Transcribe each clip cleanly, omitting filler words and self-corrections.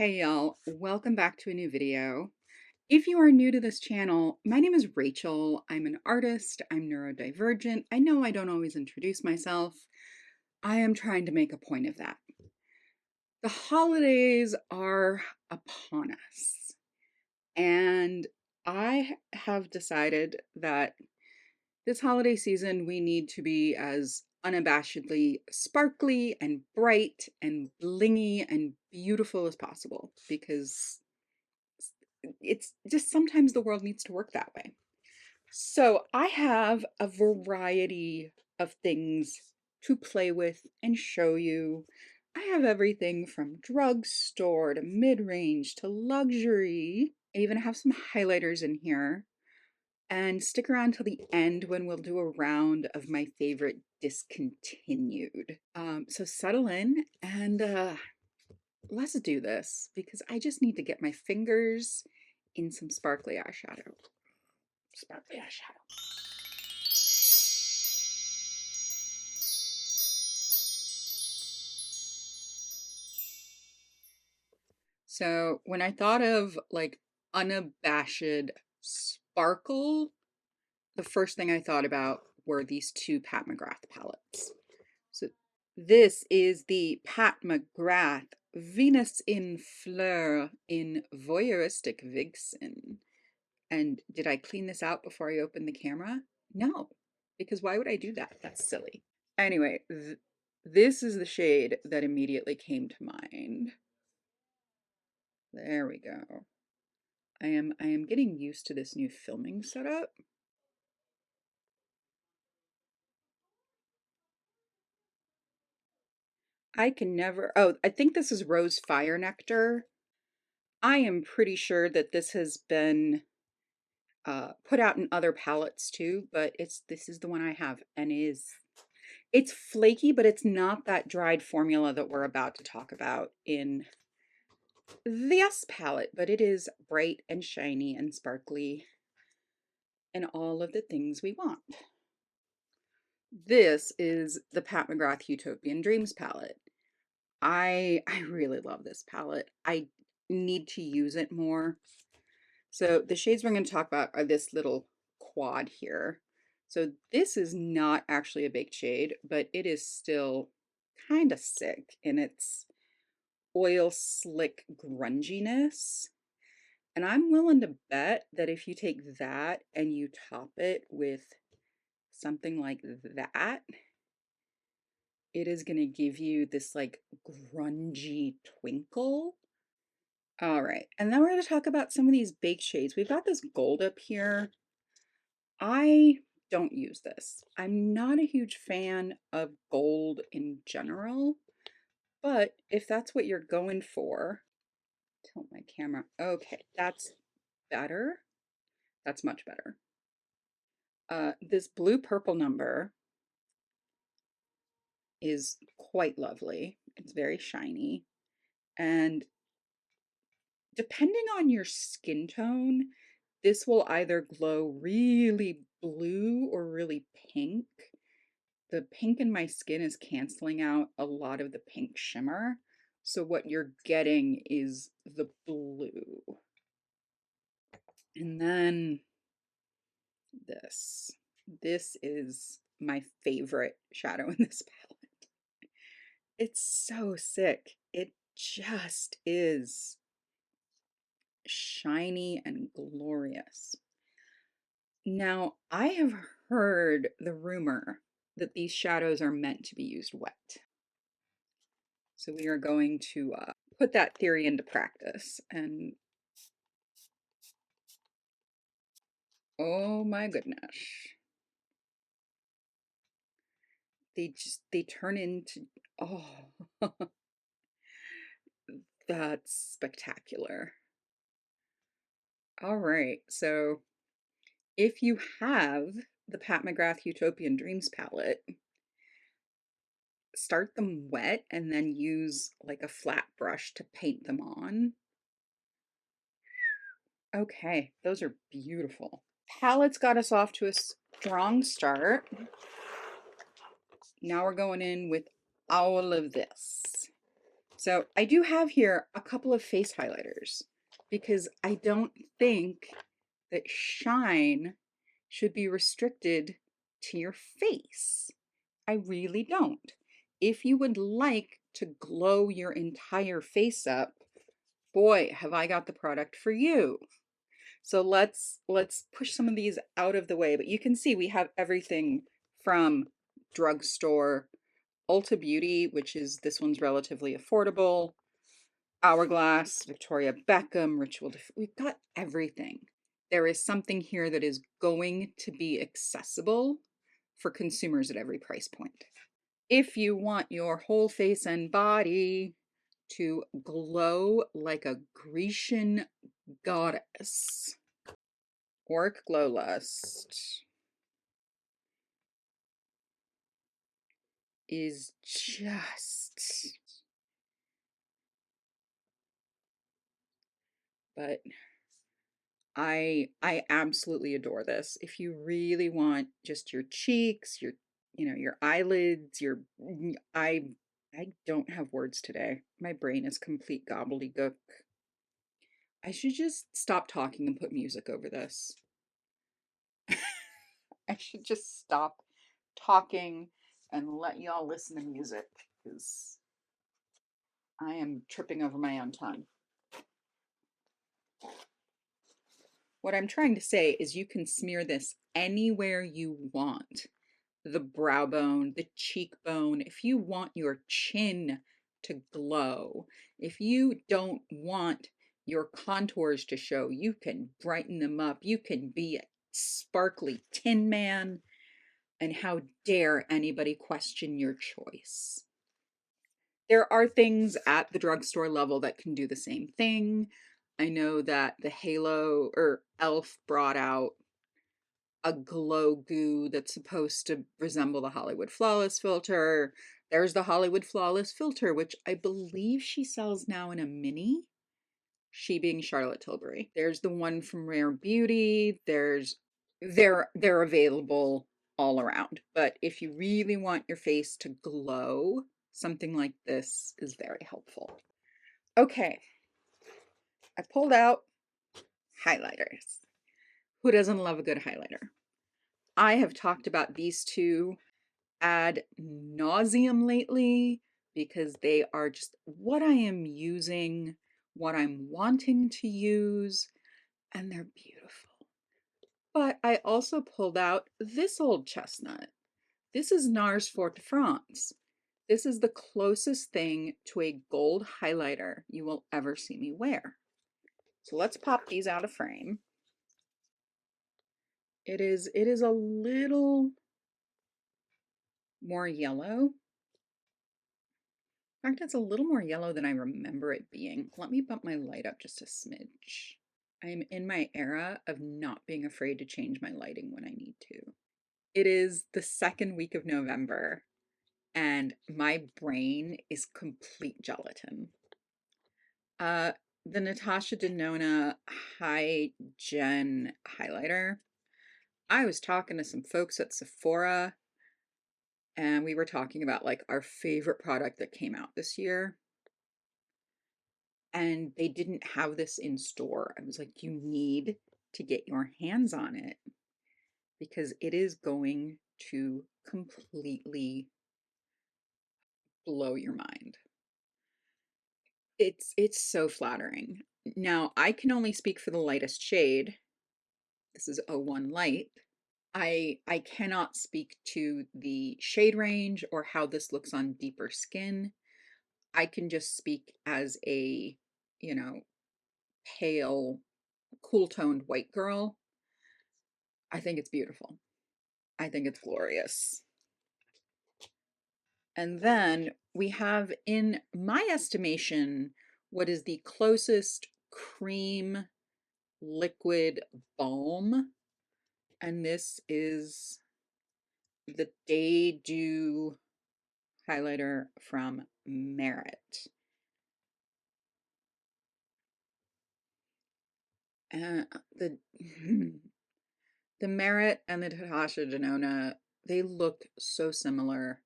Hey y'all, welcome back to a new video. If you are new to this channel, my name is Rachel. I'm an artist, I'm neurodivergent. I know I don't always introduce myself. I am trying to make a point of that. The holidays are upon us, and I have decided that this holiday season we need to be as unabashedly sparkly and bright and blingy and beautiful as possible because it's just sometimes the world needs to work that way. So I have a variety of things to play with and show you. I have everything from drugstore to mid-range to luxury. I even have some highlighters in here. And stick around till the end when we'll do a round of my favorite discontinued. So settle in and let's do this because I just need to get my fingers in some sparkly eyeshadow. Sparkly eyeshadow. So when I thought of like unabashed sparkle, the first thing I thought about were these two Pat McGrath palettes. So this is the Pat McGrath Venus in Fleur in Voyeuristic Vixen. And did I clean this out before I opened the camera? No, because why would I do that? That's silly. Anyway, this is the shade that immediately came to mind. There we go. I am getting used to this new filming setup. I can never, oh, I think this is Rose Fire Nectar. I am pretty sure that this has been put out in other palettes too, but this is the one I have, and it's flaky, but it's not that dried formula that we're about to talk about in this palette, but it is bright and shiny and sparkly and all of the things we want. This is the Pat McGrath Utopian Dreams palette. I really love this palette. I need to use it more. So the shades we're going to talk about are this little quad here. So this is not actually a baked shade, but it is still kind of sick in its oil slick grunginess. And I'm willing to bet that if you take that and you top it with something like that, it is going to give you this like grungy twinkle. All right, and then we're going to talk about some of these baked shades. We've got this gold up here. I don't use this. I'm not a huge fan of gold in general, but if that's what you're going for, tilt my camera. Okay, that's better. That's much better. This blue purple number is quite lovely. It's very shiny. And depending on your skin tone, this will either glow really blue or really pink. The pink in my skin is canceling out a lot of the pink shimmer. So what you're getting is the blue. And then this. This is my favorite shadow in this palette. It's so sick. It just is shiny and glorious. Now, I have heard the rumor that these shadows are meant to be used wet. So we are going to put that theory into practice. And oh my goodness. They turn into, oh, that's spectacular. All right, so if you have the Pat McGrath Utopian Dreams palette, start them wet and then use like a flat brush to paint them on. Okay, those are beautiful. Palette's got us off to a strong start. Now we're going in with all of this. So I do have here a couple of face highlighters because I don't think that shine should be restricted to your face. I really don't. If you would like to glow your entire face up, boy, have I got the product for you. So let's push some of these out of the way, but you can see we have everything from drugstore, Ulta Beauty, which is this one's relatively affordable, Hourglass, Victoria Beckham, we've got everything. There is something here that is going to be accessible for consumers at every price point. If you want your whole face and body to glow like a Grecian goddess, Auric Glow Lust is just, but I absolutely adore this. If you really want just your cheeks, your your eyelids, your I don't have words today. My brain is complete gobbledygook. I should just stop talking and put music over this. I should just stop talking and let y'all listen to music because I am tripping over my own tongue. What I'm trying to say is you can smear this anywhere you want. The brow bone, the cheekbone, if you want your chin to glow, if you don't want your contours to show, you can brighten them up. You can be a sparkly tin man. And how dare anybody question your choice? There are things at the drugstore level that can do the same thing. I know that the Halo or Elf brought out a glow goo that's supposed to resemble the Hollywood Flawless filter. There's the Hollywood Flawless filter, which I believe she sells now in a mini. She being Charlotte Tilbury. There's the one from Rare Beauty. They're available all around. But if you really want your face to glow, something like this is very helpful. Okay. I pulled out highlighters. Who doesn't love a good highlighter? I have talked about these two ad nauseum lately because they are just what I am using, what I'm wanting to use, and they're beautiful. But I also pulled out this old chestnut. This is NARS Fort de France. This is the closest thing to a gold highlighter you will ever see me wear. So let's pop these out of frame. It is a little more yellow. In fact, it's a little more yellow than I remember it being. Let me bump my light up just a smidge. I am in my era of not being afraid to change my lighting when I need to. It is the second week of November, and my brain is complete gelatin. The Natasha Denona High Gen highlighter. I was talking to some folks at Sephora, and we were talking about like our favorite product that came out this year. And they didn't have this in store. I was like, you need to get your hands on it because it is going to completely blow your mind. It's so flattering. Now, I can only speak for the lightest shade. This is 01 Light. I cannot speak to the shade range or how this looks on deeper skin. I can just speak as a, pale, cool-toned white girl. I think it's beautiful. I think it's glorious. And then we have, in my estimation, what is the closest cream liquid balm. And this is the Day Dew highlighter from Merit. The the Merit and the Natasha Denona, they look so similar.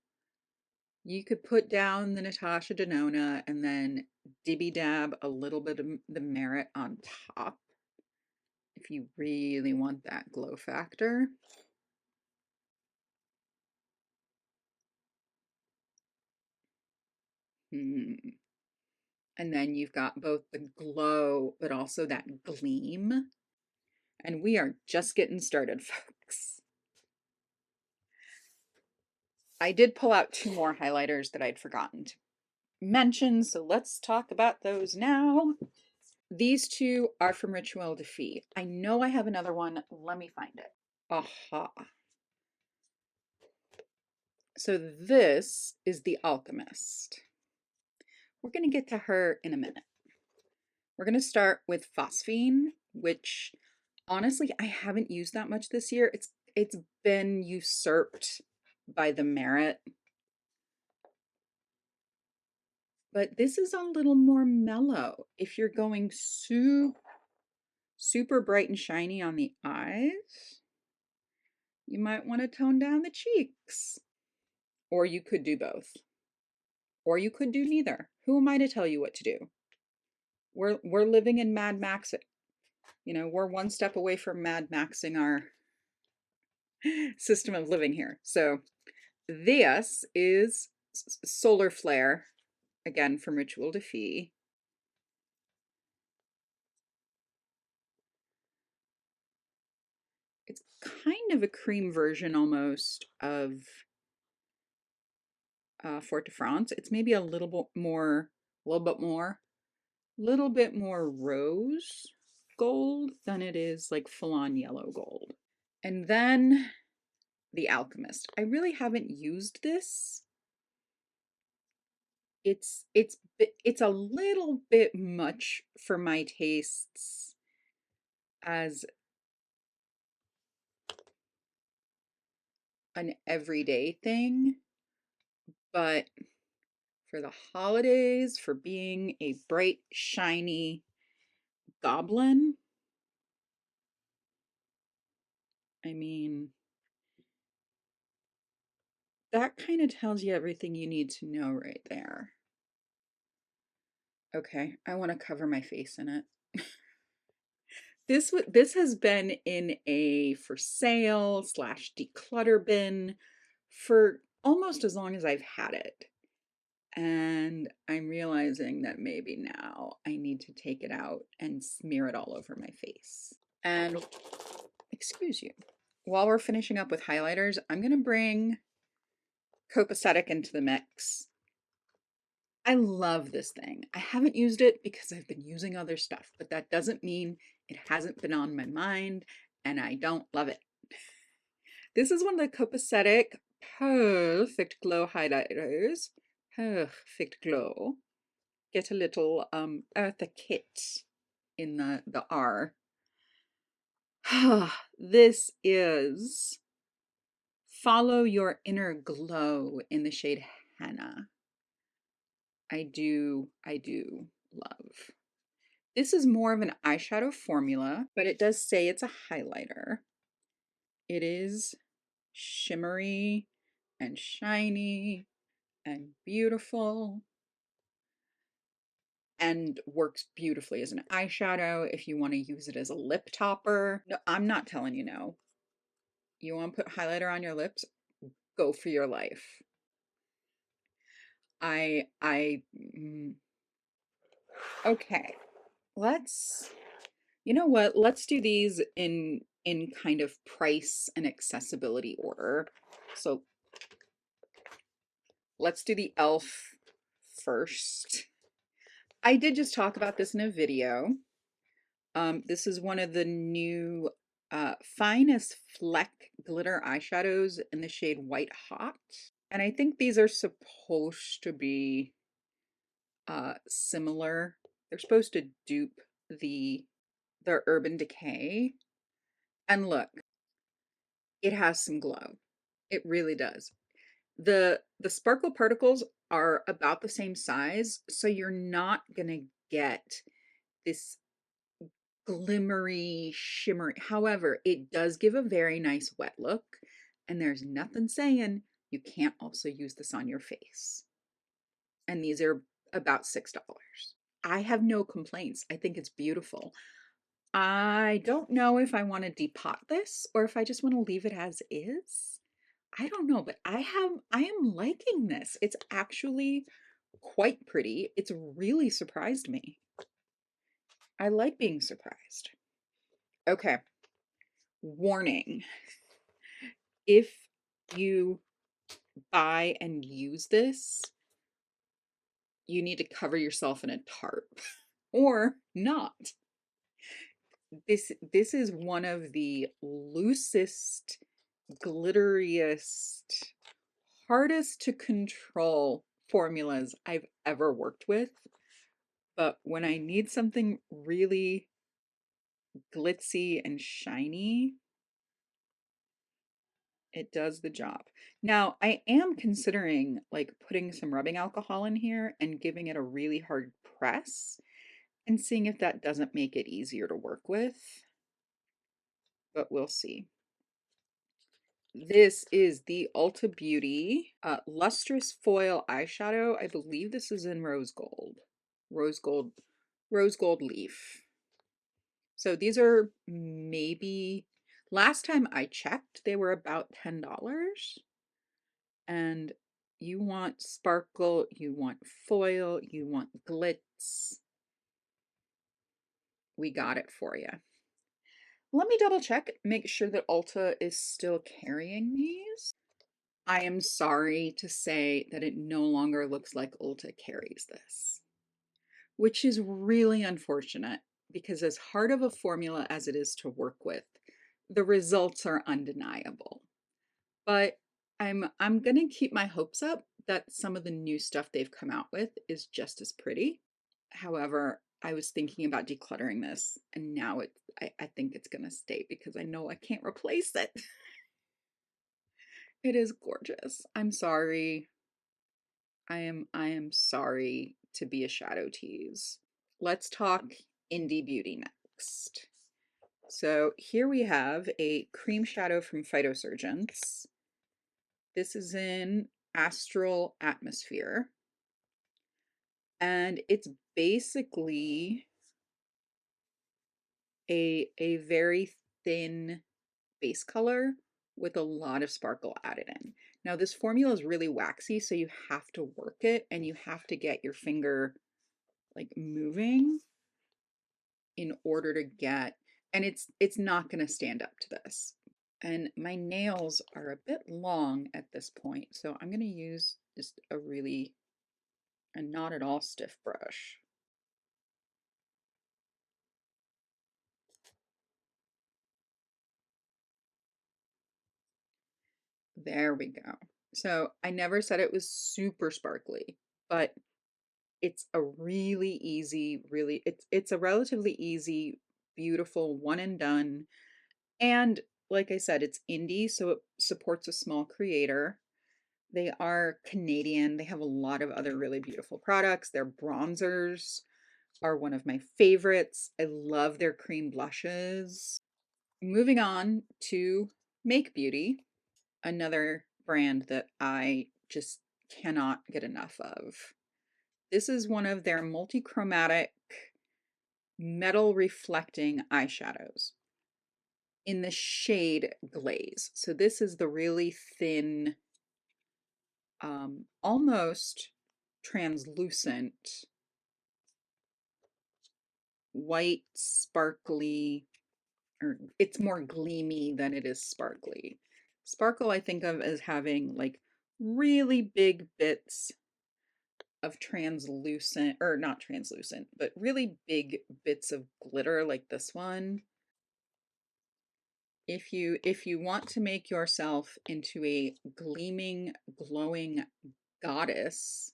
You could put down the Natasha Denona and then dibby dab a little bit of the Merit on top if you really want that glow factor. And then you've got both the glow, but also that gleam. And we are just getting started, folks. I did pull out 2 more highlighters that I'd forgotten to mention, so let's talk about those now. These 2 are from Rituel de Fille. I know I have another one. Let me find it. Aha. So this is the Alchemist. We're going to get to her in a minute. We're going to start with Phosphine, which honestly I haven't used that much this year. It's been usurped by the Merit. But this is a little more mellow. If you're going super bright and shiny on the eyes, you might want to tone down the cheeks. Or you could do both. Or you could do neither. Who am I to tell you what to do? We're living in Mad Max. You know, we're one step away from Mad Maxing our system of living here. So this is Solar Flare, again from Rituel de Fille. It's kind of a cream version almost of Fort de France. It's maybe a little bit more rose gold than it is like full-on yellow gold. And then the Alchemist. I really haven't used this. It's a little bit much for my tastes as an everyday thing, but for the holidays, for being a bright, shiny goblin, I mean, that kind of tells you everything you need to know right there. Okay, I want to cover my face in it. This has been in a for sale / declutter bin for almost as long as I've had it. And I'm realizing that maybe now I need to take it out and smear it all over my face. And excuse you, while we're finishing up with highlighters, I'm going to bring Copacetic into the mix. I love this thing. I haven't used it because I've been using other stuff, but that doesn't mean it hasn't been on my mind and I don't love it. This is one of the Copacetic Perfect Glow highlighters. Perfect Glow. Get a little Eartha Kitt in the R. This is Follow Your Inner Glow in the shade Henna. I do love. This is more of an eyeshadow formula, but it does say it's a highlighter. It is shimmery and shiny and beautiful and works beautifully as an eyeshadow if you want to use it as a lip topper. No, I'm not telling you no. You want to put highlighter on your lips? Go for your life. Okay. You know what? Let's do these in kind of price and accessibility order. So let's do the e.l.f. first. I did just talk about this in a video. This is one of the new Finest Fleck glitter eyeshadows in the shade White Hot. And I think these are supposed to be similar. They're supposed to dupe their Urban Decay. And look, it has some glow. It really does. The sparkle particles are about the same size, so you're not gonna get this glimmery, shimmery. However, it does give a very nice wet look, and there's nothing saying You can't also use this on your face. And these are about $6. I have no complaints. I think it's beautiful. I don't know if I want to depot this or if I just want to leave it as is. I don't know, but I am liking this. It's actually quite pretty. It's really surprised me. I like being surprised. Okay. Warning. If you buy and use this, you need to cover yourself in a tarp or not. This is one of the loosest, glitteriest, hardest to control formulas I've ever worked with. But when I need something really glitzy and shiny, it does the job. Now, I am considering like putting some rubbing alcohol in here and giving it a really hard press and seeing if that doesn't make it easier to work with. But we'll see. This is the Ulta Beauty Lustrous Foil Eyeshadow. I believe this is in rose gold. Rose gold leaf. So these are maybe, last time I checked, they were about $10. And you want sparkle, you want foil, you want glitz. We got it for you. Let me double check, make sure that Ulta is still carrying these. I am sorry to say that it no longer looks like Ulta carries this, which is really unfortunate because as hard of a formula as it is to work with, the results are undeniable. But I'm going to keep my hopes up that some of the new stuff they've come out with is just as pretty. However, I was thinking about decluttering this and now I think it's going to stay because I know I can't replace it. It is gorgeous. I'm sorry. I am sorry to be a shadow tease. Let's talk indie beauty next. So here we have a cream shadow from Phytosurgence. This is in Astral Atmosphere. And it's basically a very thin base color with a lot of sparkle added in. Now this formula is really waxy, so you have to work it and you have to get your finger like moving in order to get, and it's not going to stand up to this. And my nails are a bit long at this point, so I'm going to use just a not at all stiff brush. There we go. So I never said it was super sparkly, but it's a really easy, it's a relatively easy, beautiful one and done. And like I said, it's indie, so it supports a small creator. They are Canadian. They have a lot of other really beautiful products. Their bronzers are one of my favorites. I love their cream blushes. Moving on to Make Beauty, another brand that I just cannot get enough of. This is one of their multi-chromatic metal reflecting eyeshadows in the shade Glaze. So this is the really thin, almost translucent, white, sparkly, or it's more gleamy than it is sparkly. Sparkle I think of as having like really big bits of translucent, or not translucent, but really big bits of glitter like this one. If you want to make yourself into a gleaming, glowing goddess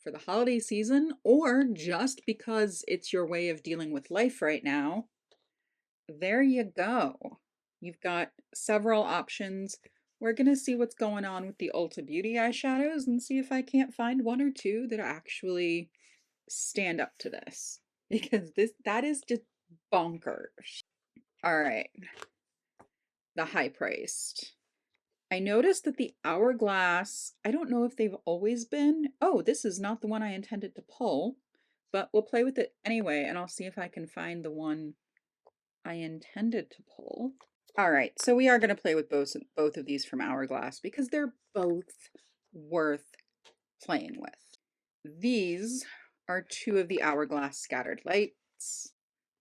for the holiday season, or just because it's your way of dealing with life right now, there you go. You've got several options. We're going to see what's going on with the Ulta Beauty eyeshadows and see if I can't find one or two that actually stand up to this, because that is just bonkers. All right. The high priced. I noticed that the hourglass, I don't know if they've always been. Oh, this is not the one I intended to pull, but we'll play with it anyway, and I'll see if I can find the one I intended to pull. All right, so we are going to play with both of these from Hourglass because they're both worth playing with. These are two of the Hourglass scattered lights.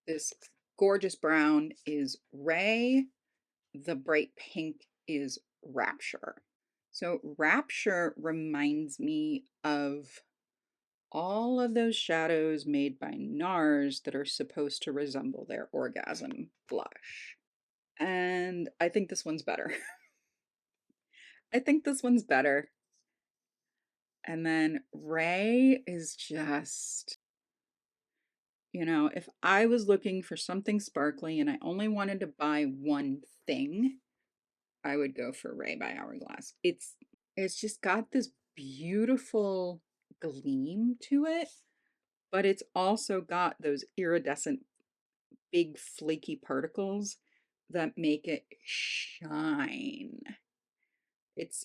This gorgeous brown is Ray. The bright pink is Rapture. So Rapture reminds me of all of those shadows made by NARS that are supposed to resemble their orgasm blush. And I think this one's better. I think this one's better. And then Ray is just, you know, if I was looking for something sparkly and I only wanted to buy one thing, I would go for Ray by Hourglass. It's just got this beautiful gleam to it, but it's also got those iridescent big flaky particles that make it shine. It's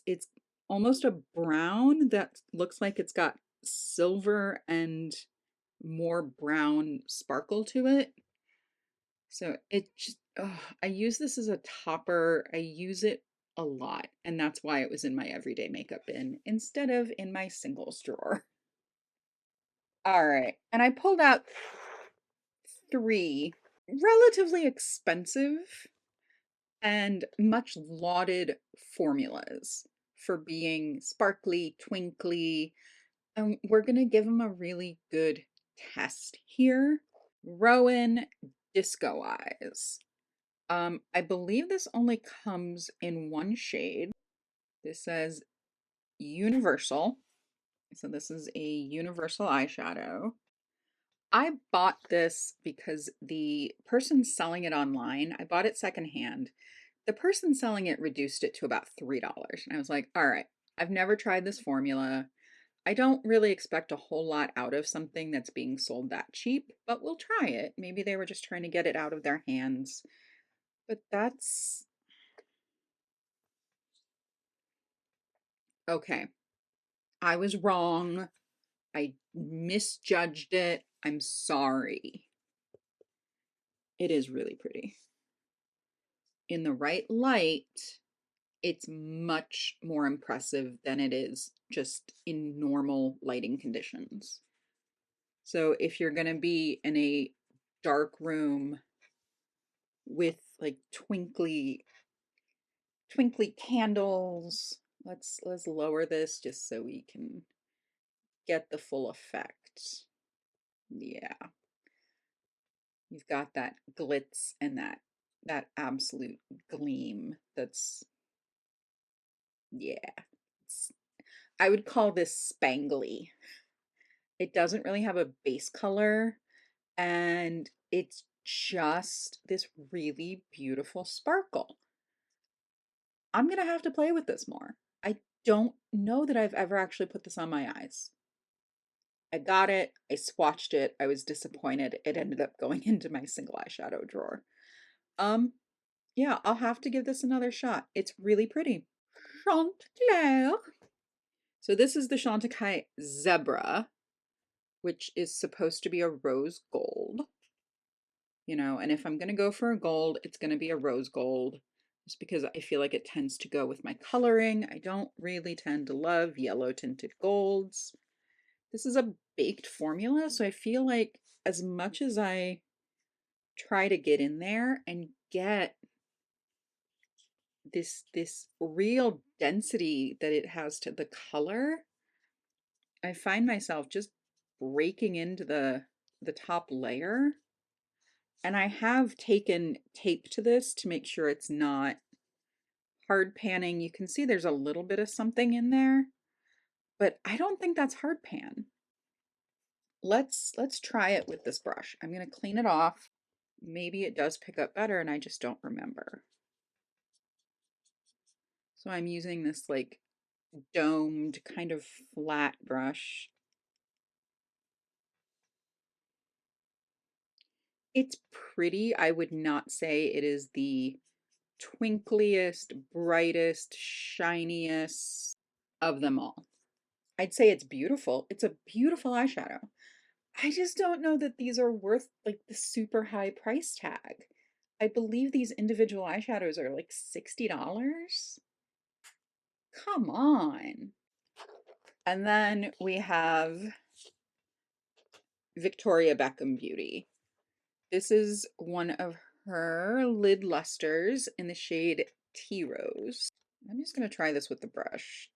almost a brown that looks like it's got silver and more brown sparkle to it. So it just, oh, I use this as a topper. I use it a lot, and that's why it was in my everyday makeup bin instead of in my singles drawer. All right, and I pulled out three relatively expensive and much lauded formulas for being sparkly, twinkly. We're going to give them a really good test here. Rowan Disco Eyes. I believe this only comes in one shade. This says Universal. So this is a universal eyeshadow. I bought this because the person selling it online, I bought it secondhand. The person selling it reduced it to about $3. And I was like, all right, I've never tried this formula. I don't really expect a whole lot out of something that's being sold that cheap, but we'll try it. Maybe they were just trying to get it out of their hands. But that's okay. I was wrong. I misjudged it. I'm sorry. It is really pretty. In the right light, it's much more impressive than it is just in normal lighting conditions. So if you're going to be in a dark room with like twinkly candles, let's lower this just so we can get the full effect. Yeah. You've got that glitz and that absolute gleam that's, yeah. I would call this spangly. It doesn't really have a base color, and it's just this really beautiful sparkle. I'm gonna have to play with this more. I don't know that I've ever actually put this on my eyes. I got it, I swatched it, I was disappointed. It ended up going into my single eyeshadow drawer. Yeah, I'll have to give this another shot. It's really pretty. Chanticleer. So this is the Chanticleer Zebra, which is supposed to be a rose gold. You know, and if I'm going to go for a gold, it's going to be a rose gold, just because I feel like it tends to go with my coloring. I don't really tend to love yellow tinted golds. This is a baked formula, so I feel like as much as I try to get in there and get this real density that it has to the color, I find myself just breaking into the top layer. And I have taken tape to this to make sure it's not hard panning. You can see there's a little bit of something in there, but I don't think that's hard pan. Let's try it with this brush. I'm going to clean it off. Maybe it does pick up better and I just don't remember. So I'm using this like domed kind of flat brush. It's pretty. I would not say it is the twinkliest, brightest, shiniest of them all. I'd say it's beautiful. It's a beautiful eyeshadow. I just don't know that these are worth like the super high price tag. I believe these individual eyeshadows are like $60. Come on. And then we have Victoria Beckham Beauty. This is one of her lid lusters in the shade Tea Rose. I'm just going to try this with the brush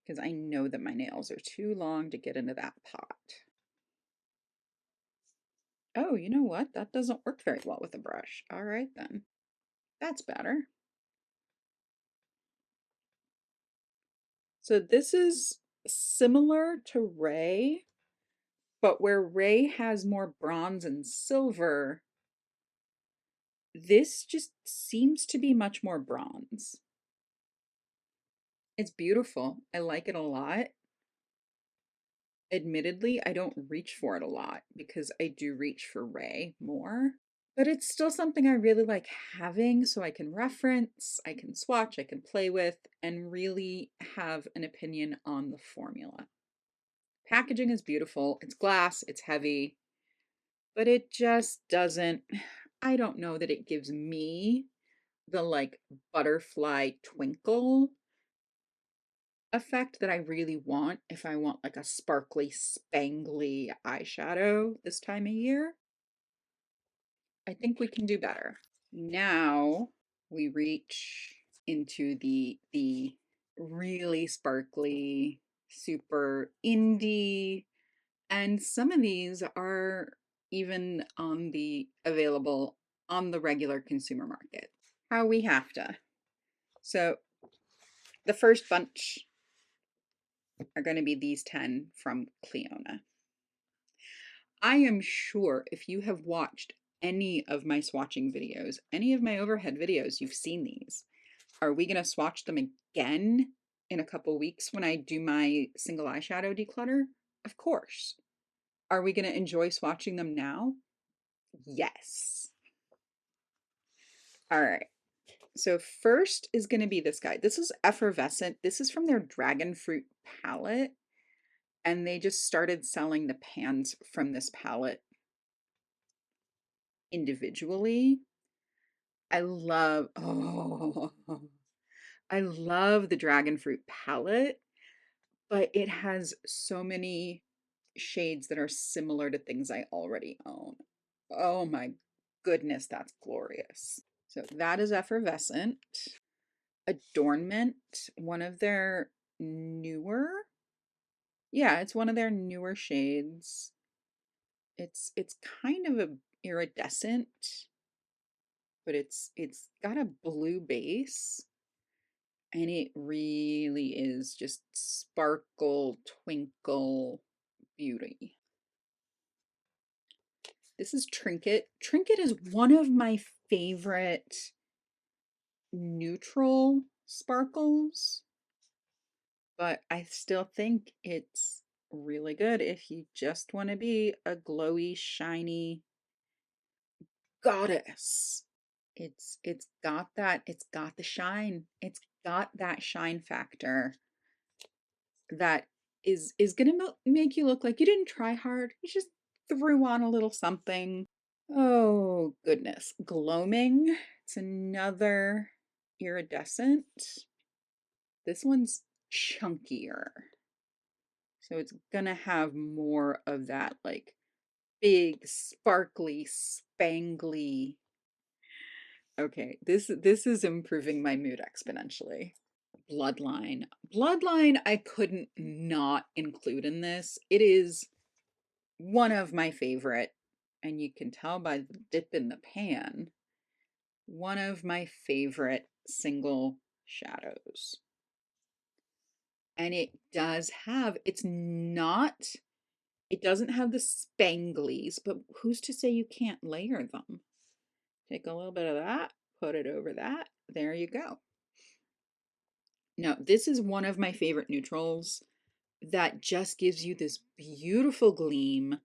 because I know that my nails are too long to get into that pot. Oh, you know what? That doesn't work very well with a brush. All right then. That's better. So this is similar to Ray, but where Ray has more bronze and silver, this just seems to be much more bronze. It's beautiful. I like it a lot. Admittedly, I don't reach for it a lot because I do reach for Ray more. But it's still something I really like having so I can reference, I can swatch, I can play with, and really have an opinion on the formula. Packaging is beautiful. It's glass, it's heavy, but it just doesn't, I don't know that it gives me the like butterfly twinkle effect that I really want if I want like a sparkly, spangly eyeshadow this time of year. I think we can do better. Now we reach into the really sparkly, super indie, and some of these are even on the available on the regular consumer market. How we have to. So the first bunch are going to be these 10 from Cleona. I am sure if you have watched any of my swatching videos, any of my overhead videos, you've seen these. Are we going to swatch them again in a couple weeks when I do my single eyeshadow declutter? Of course. Are we going to enjoy swatching them now? Yes. All right. So first is going to be this guy. This is Effervescent. This is from their Dragon Fruit palette. And they just started selling the pans from this palette individually. I love the Dragon Fruit palette, but it has so many shades that are similar to things I already own. Oh my goodness, that's glorious. So that is Effervescent. Adornment, one of their newer, yeah, it's one of their newer shades. It's kind of a iridescent, but it's got a blue base. And it really is just sparkle, twinkle beauty. This is Trinket. Trinket is one of my favorite neutral sparkles, but I still think it's really good if you just want to be a glowy, shiny goddess. It's got the shine. It's got that shine factor that is gonna make you look like you didn't try hard. You just threw on a little something. Oh goodness, gloaming. It's another iridescent. This one's chunkier, so it's gonna have more of that like big, sparkly, spangly. Okay, this is improving my mood exponentially. Bloodline. Bloodline I couldn't not include in this. It is one of my favorite, and you can tell by the dip in the pan, one of my favorite single shadows. And it does have, it doesn't have the spanglies, but who's to say you can't layer them? Take a little bit of that, put it over that. There you go. Now, this is one of my favorite neutrals that just gives you this beautiful gleam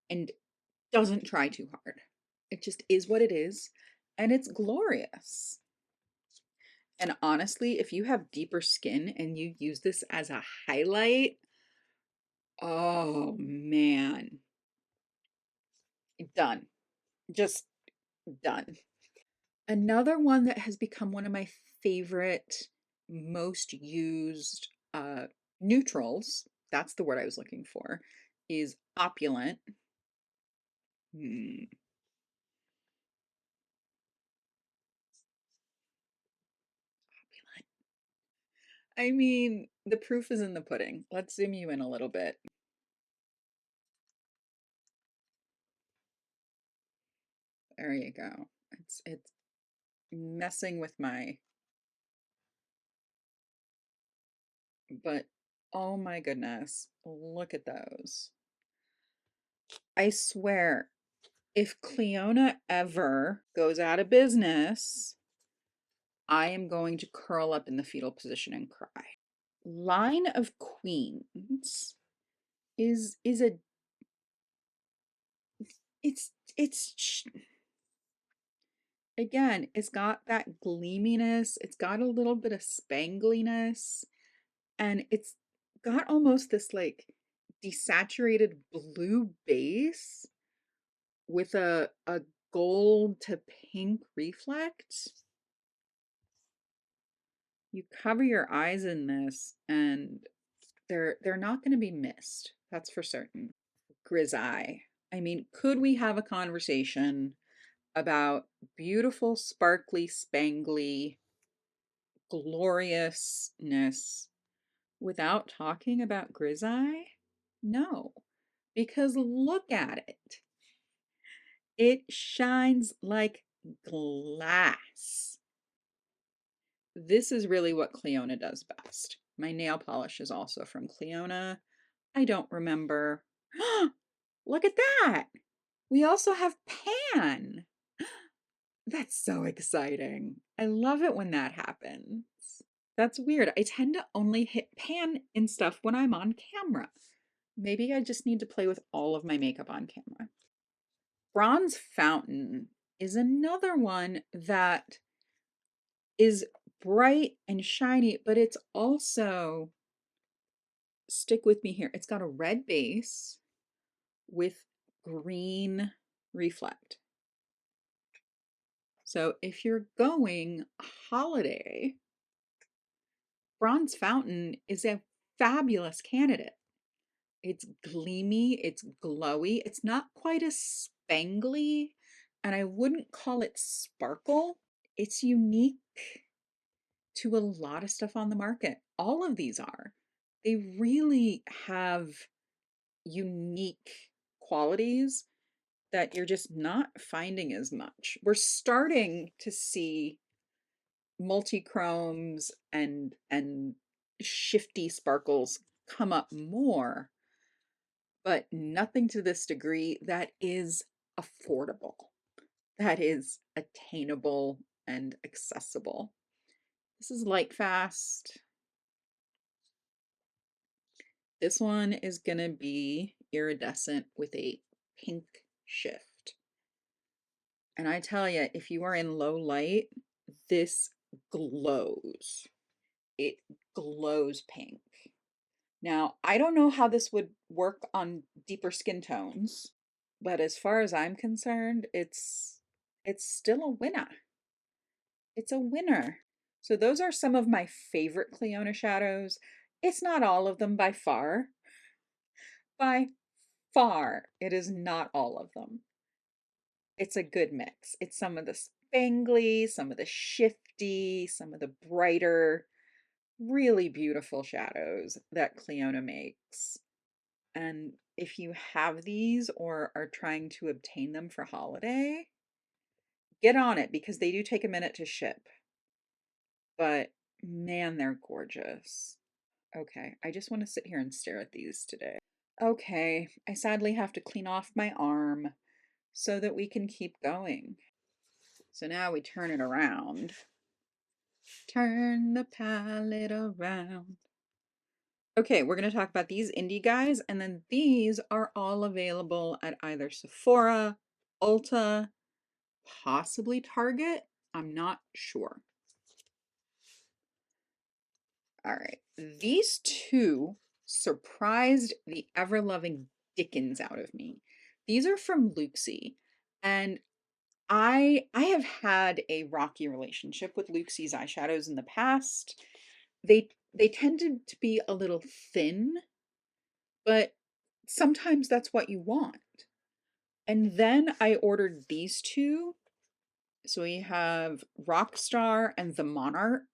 and doesn't try too hard. It just is what it is, and it's glorious. And honestly, if you have deeper skin and you use this as a highlight, oh man, done. Just done. Another one that has become one of my favorite, most used neutrals, that's the word I was looking for, is opulent. Hmm. Opulent. I mean, the proof is in the pudding. Let's zoom you in a little bit. There you go. It's messing with my, but oh my goodness, look at those. I swear, if Cleona ever goes out of business, I am going to curl up in the fetal position and cry. Line of Queens is a it's again, it's got that gleaminess, it's got a little bit of spangliness, and it's got almost this like desaturated blue base with a gold to pink reflect. You cover your eyes in this and they're not going to be missed. That's for certain. Grizzeye. I mean, could we have a conversation about beautiful, sparkly, spangly gloriousness without talking about Grizzeye? No, because look at it. It shines like glass. This is really what Cleona does best. My nail polish is also from Cleona. I don't remember. Look at that. We also have Pan. That's so exciting. I love it when that happens. That's weird. I tend to only hit Pan in stuff when I'm on camera. Maybe I just need to play with all of my makeup on camera. Bronze Fountain is another one that is bright and shiny, but it's also, stick with me here, it's got a red base with green reflect. So if you're going holiday, Bronze Fountain is a fabulous candidate. It's gleamy, it's glowy, it's not quite as spangly, and I wouldn't call it sparkle. It's unique to a lot of stuff on the market. All of these are. They really have unique qualities that you're just not finding as much. We're starting to see multi-chromes and shifty sparkles come up more, but nothing to this degree that is affordable, that is attainable and accessible. This is Light Fast. This one is gonna be iridescent with a pink shift. And I tell you, if you are in low light, this glows. It glows pink. Now, I don't know how this would work on deeper skin tones, but as far as I'm concerned, it's still a winner. It's a winner. So those are some of my favorite Cleona shadows. It's not all of them by far. By far, it is not all of them. It's a good mix. It's some of the spangly, some of the shifty, some of the brighter, really beautiful shadows that Cleona makes. And if you have these or are trying to obtain them for holiday, get on it because they do take a minute to ship. But man, they're gorgeous. Okay, I just want to sit here and stare at these today. Okay, I sadly have to clean off my arm so that we can keep going. So now we turn it around. Turn the palette around. Okay, we're going to talk about these indie guys, and then these are all available at either Sephora, Ulta, possibly Target. I'm not sure. All right, these two surprised the ever-loving dickens out of me. These are from Luxie, and I have had a rocky relationship with Luxie's eyeshadows in the past. They tended to be a little thin, but sometimes that's what you want. And then I ordered these two. So we have Rockstar and the Monarch.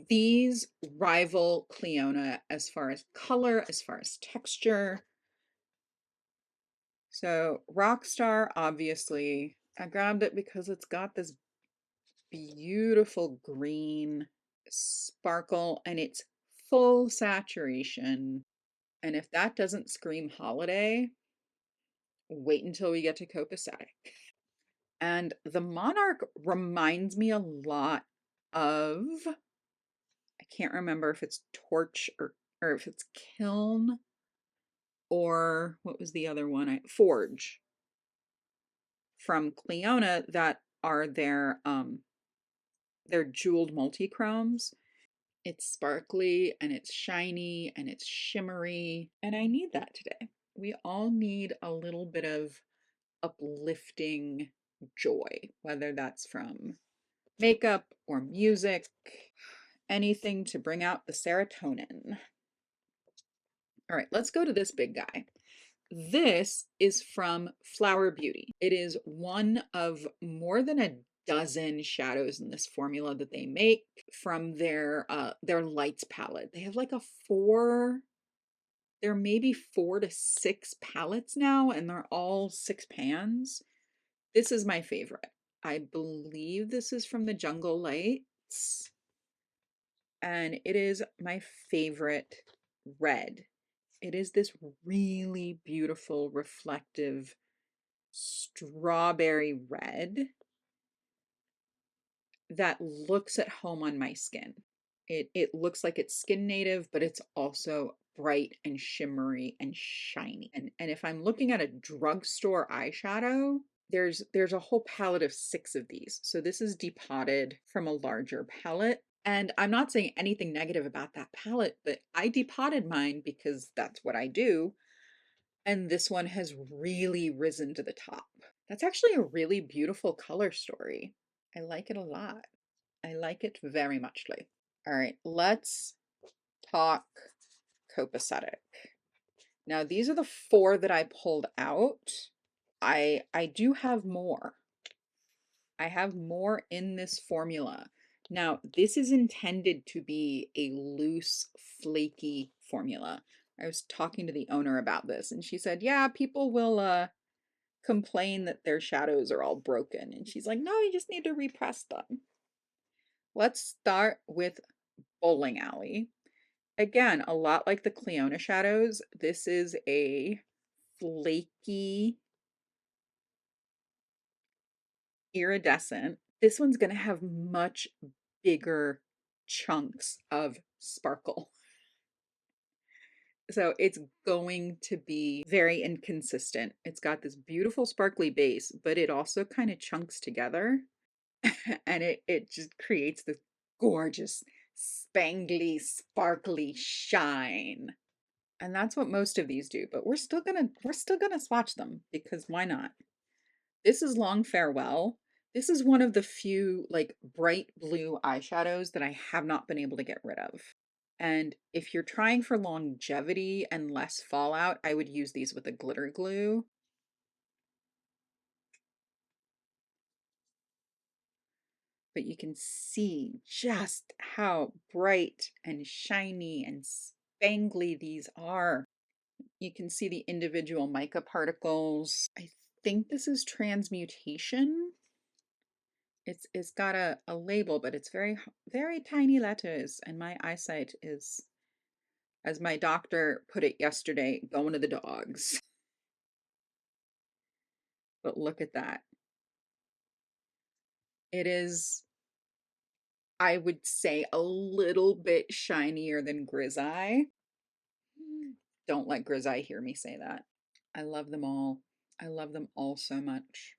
These rival Cleona as far as color, as far as texture. So Rockstar, obviously, I grabbed it because it's got this beautiful green sparkle and it's full saturation. And if that doesn't scream holiday, wait until we get to copacetic. And the Monarch reminds me a lot of, I can't remember if it's Torch or if it's Kiln or what was the other one? Forge from Cleona that are their jeweled multi-chromes. It's sparkly and it's shiny and it's shimmery, and I need that today. We all need a little bit of uplifting joy, whether that's from makeup or music, anything to bring out the serotonin. All right, let's go to this big guy. This is from Flower Beauty. It is one of more than a dozen shadows in this formula that they make from their lights palette. They have like a there may be 4 to 6 palettes now, and they're all 6 pans. This is my favorite. I believe this is from the Jungle Lights, and it is my favorite red. It is this really beautiful, reflective strawberry red that looks at home on my skin. It looks like it's skin native, but it's also bright and shimmery and shiny. And if I'm looking at a drugstore eyeshadow, there's a whole palette of 6 of these. So this is depotted from a larger palette. And I'm not saying anything negative about that palette, but I depotted mine because that's what I do. And this one has really risen to the top. That's actually a really beautiful color story. I like it a lot. I like it very muchly. All right, let's talk copacetic. Now, these are the 4 that I pulled out. I do have more. I have more in this formula. Now, this is intended to be a loose, flaky formula. I was talking to the owner about this, and she said, yeah, people will complain that their shadows are all broken. And she's like, no, you just need to repress them. Let's start with Bowling Alley. Again, a lot like the Cleona shadows, this is a flaky, iridescent. This one's going to have much bigger chunks of sparkle. So it's going to be very inconsistent. It's got this beautiful sparkly base, but it also kind of chunks together. And it just creates this gorgeous, spangly, sparkly shine. And that's what most of these do, but we're still gonna swatch them because why not? This is Long Farewell. This is one of the few like bright blue eyeshadows that I have not been able to get rid of. And if you're trying for longevity and less fallout, I would use these with a glitter glue. But you can see just how bright and shiny and spangly these are. You can see the individual mica particles. I think this is transmutation. It's got a label, but it's very tiny letters, and my eyesight is, as my doctor put it yesterday, going to the dogs. But look at that. It is, I would say, a little bit shinier than Grizzeye. Don't let Grizzeye hear me say that. I love them all. I love them all so much.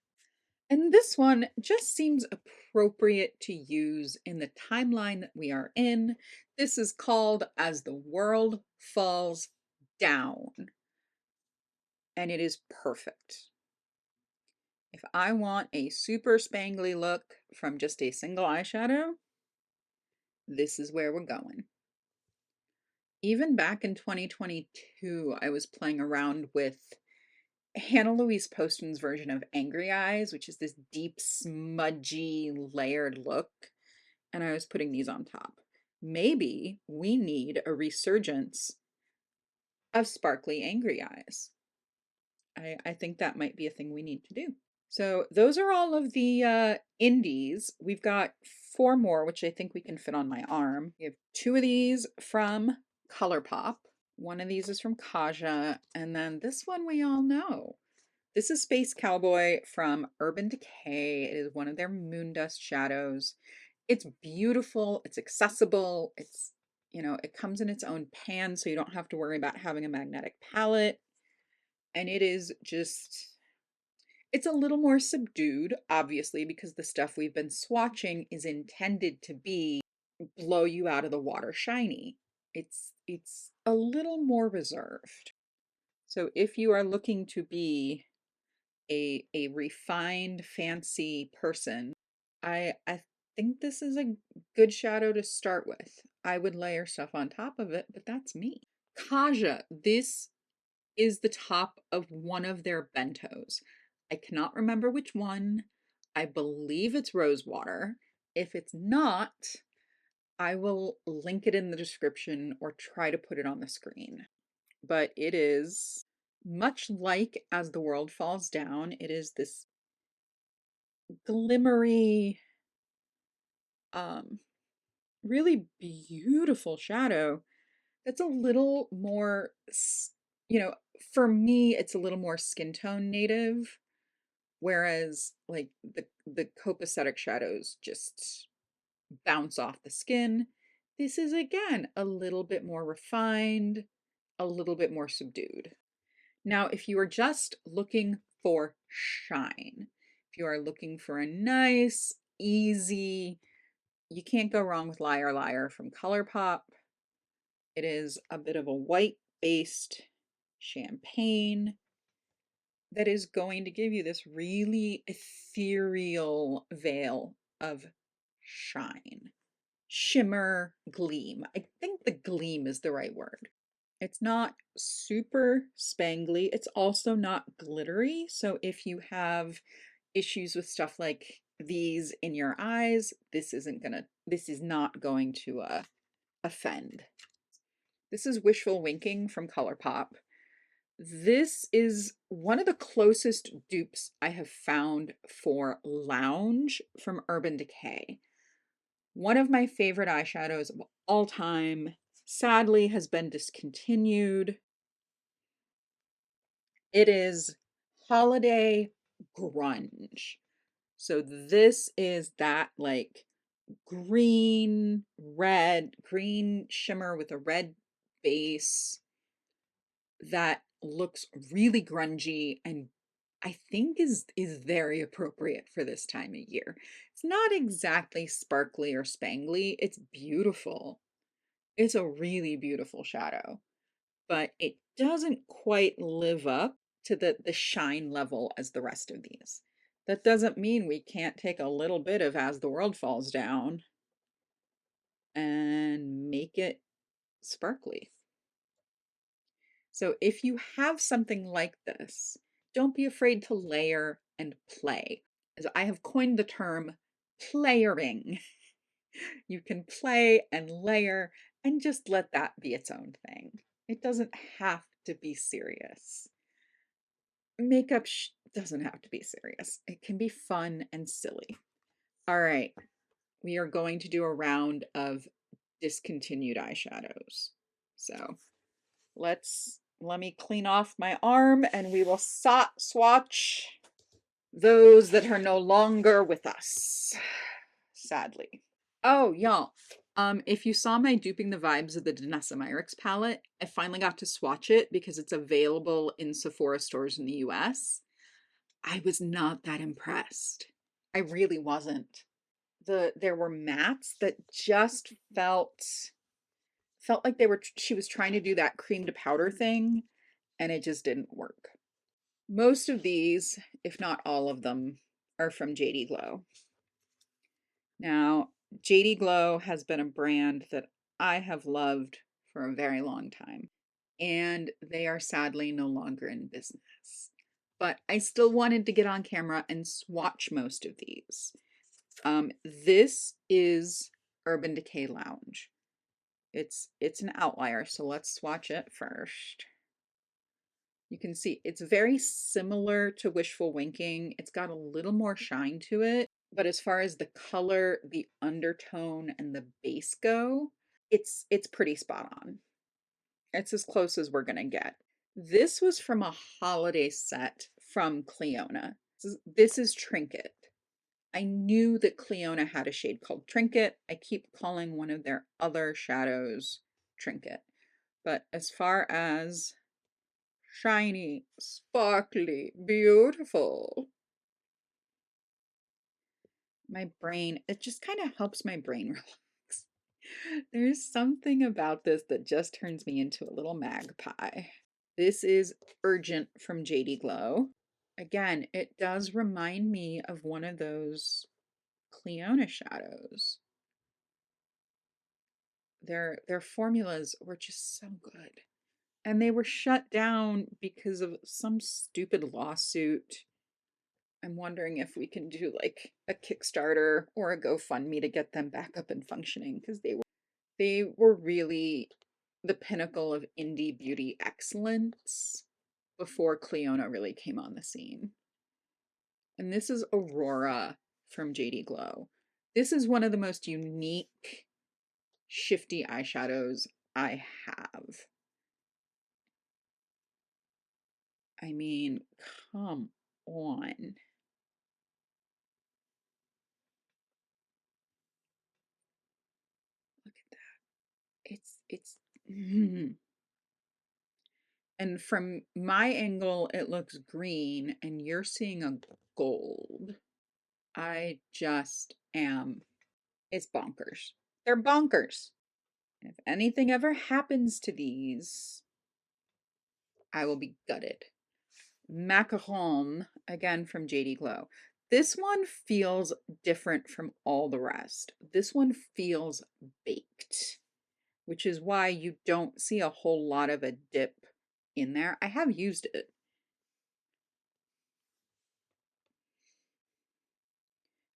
And this one just seems appropriate to use in the timeline that we are in. This is called As the World Falls Down, and it is perfect. If I want a super spangly look from just a single eyeshadow, this is where we're going. Even back in 2022, I was playing around with Hannah Louise Poston's version of Angry Eyes, which is this deep, smudgy, layered look, and I was putting these on top. Maybe we need a resurgence of sparkly Angry Eyes. I think that might be a thing we need to do. So those are all of the indies. We've got 4 more, which I think we can fit on my arm. We have 2 of these from ColourPop. One of these is from Kaja, and then this one we all know. This is Space Cowboy from Urban Decay. It is one of their Moondust shadows. It's beautiful, it's accessible, it's, you know, it comes in its own pan, so you don't have to worry about having a magnetic palette. And it is just, it's a little more subdued, obviously, because the stuff we've been swatching is intended to be blow you out of the water shiny. It's a little more reserved. So if you are looking to be a refined, fancy person, I think this is a good shadow to start with. I would layer stuff on top of it, but that's me. Kaja, this is the top of one of their bentos. I cannot remember which one. I believe it's Rosewater. If it's not, I will link it in the description or try to put it on the screen. But it is much like As the World Falls Down. It is this glimmery, really beautiful shadow that's a little more, you know, for me, it's a little more skin tone native, whereas like the copacetic shadows just bounce off the skin. This is again a little bit more refined, a little bit more subdued. Now, if you are just looking for shine, if you are looking for a nice, easy, you can't go wrong with Liar Liar from ColourPop. It is a bit of a white-based champagne that is going to give you this really ethereal veil of shine, shimmer, gleam. I think the gleam is the right word. It's not super spangly. It's also not glittery. So if you have issues with stuff like these in your eyes, this is not going to offend. This is Wishful Winking from ColourPop. This is one of the closest dupes I have found for Lounge from Urban Decay. One of my favorite eyeshadows of all time, sadly has been discontinued. It is Holiday Grunge. So this is that like green shimmer with a red base that looks really grungy and I think is very appropriate for this time of year. It's not exactly sparkly or spangly. It's beautiful. It's a really beautiful shadow, but it doesn't quite live up to the shine level as the rest of these. That doesn't mean we can't take a little bit of As the World Falls Down and make it sparkly. So if you have something like this, don't be afraid to layer and play. As I have coined the term playering. You can play and layer and just let that be its own thing. It doesn't have to be serious. Makeup doesn't have to be serious. It can be fun and silly. All right, we are going to do a round of discontinued eyeshadows. So let me clean off my arm and we will swatch those that are no longer with us, sadly. Oh, y'all. If you saw my Duping the Vibes of the Danessa Myricks palette, I finally got to swatch it because it's available in Sephora stores in the US. I was not that impressed. I really wasn't. There were mattes that just felt like she was trying to do that cream to powder thing, and it just didn't work. Most of these, if not all of them, are from JD Glow. Now, JD Glow has been a brand that I have loved for a very long time, and they are sadly no longer in business. But I still wanted to get on camera and swatch most of these. This is Urban Decay Lounge. It's an outlier, so let's swatch it first. You can see it's very similar to Wishful Winking. It's got a little more shine to it, but as far as the color, the undertone, and the base go, it's pretty spot on. It's as close as we're gonna get. This was from a holiday set from Cleona. This is Trinket. I knew that Cleona had a shade called Trinket. I keep calling one of their other shadows Trinket. But as far as shiny, sparkly, beautiful, my brain, it just kind of helps my brain relax. There's something about this that just turns me into a little magpie. This is Urgent from JD Glow. Again, it does remind me of one of those Cleona shadows. Their formulas were just so good. And they were shut down because of some stupid lawsuit. I'm wondering if we can do like a Kickstarter or a GoFundMe to get them back up and functioning, because they were really the pinnacle of indie beauty excellence before Cleona really came on the scene. And this is Aurora from JD Glow. This is one of the most unique shifty eyeshadows I have. I mean, come on. Look at that. It's and from my angle it looks green and you're seeing a gold. I just am, it's bonkers. They're bonkers. If anything ever happens to these, I will be gutted. Macaron, again from JD Glow. This one feels different from all the rest. This one feels baked, which is why you don't see a whole lot of a dip in there. I have used it.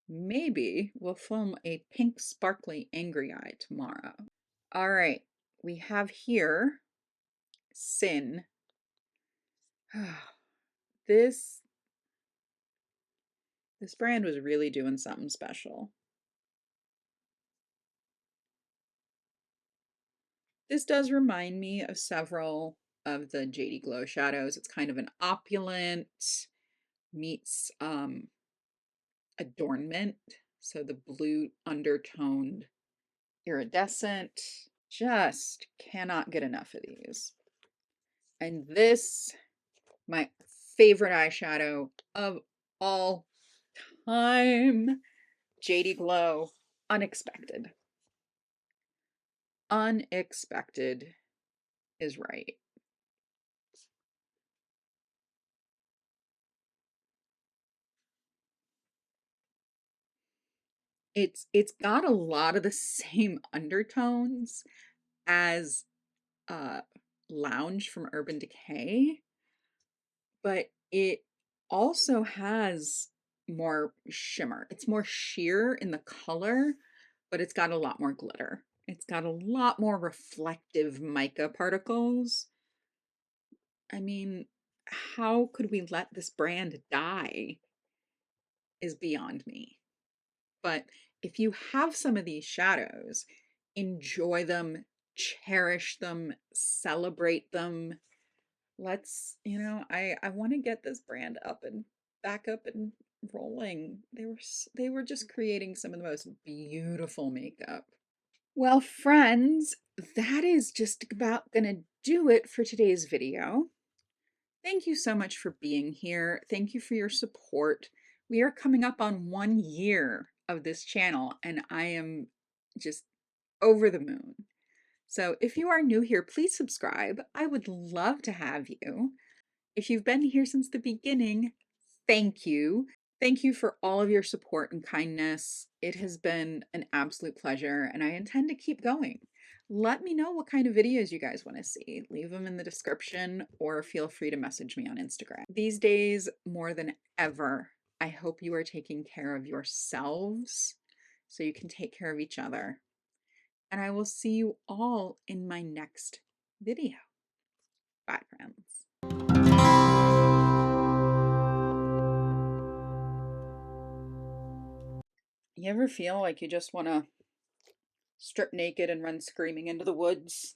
Maybe we'll film a pink sparkly angry eye tomorrow. All right, we have here Sin. This brand was really doing something special. This does remind me of several of the JD Glow shadows. It's kind of an opulent meets adornment. So the blue undertoned iridescent. Just cannot get enough of these. And this, my favorite eyeshadow of all time, JD Glow, Unexpected. Unexpected is right. It's got a lot of the same undertones as Lounge from Urban Decay, but it also has more shimmer. It's more sheer in the color, but it's got a lot more glitter. It's got a lot more reflective mica particles. I mean, how could we let this brand die is beyond me. But if you have some of these shadows, enjoy them, cherish them, celebrate them. Let's, I want to get this brand up and back up and rolling. They were just creating some of the most beautiful makeup. Well, friends, that is just about gonna do it for today's video. Thank you so much for being here. Thank you for your support. We are coming up on 1 year of this channel, and I am just over the moon. So if you are new here, please subscribe. I would love to have you. If you've been here since the beginning, thank you. Thank you for all of your support and kindness. It has been an absolute pleasure, and I intend to keep going. Let me know what kind of videos you guys want to see. Leave them in the description or feel free to message me on Instagram. These days, more than ever, I hope you are taking care of yourselves so you can take care of each other. And I will see you all in my next video. Bye, friends. You ever feel like you just want to strip naked and run screaming into the woods?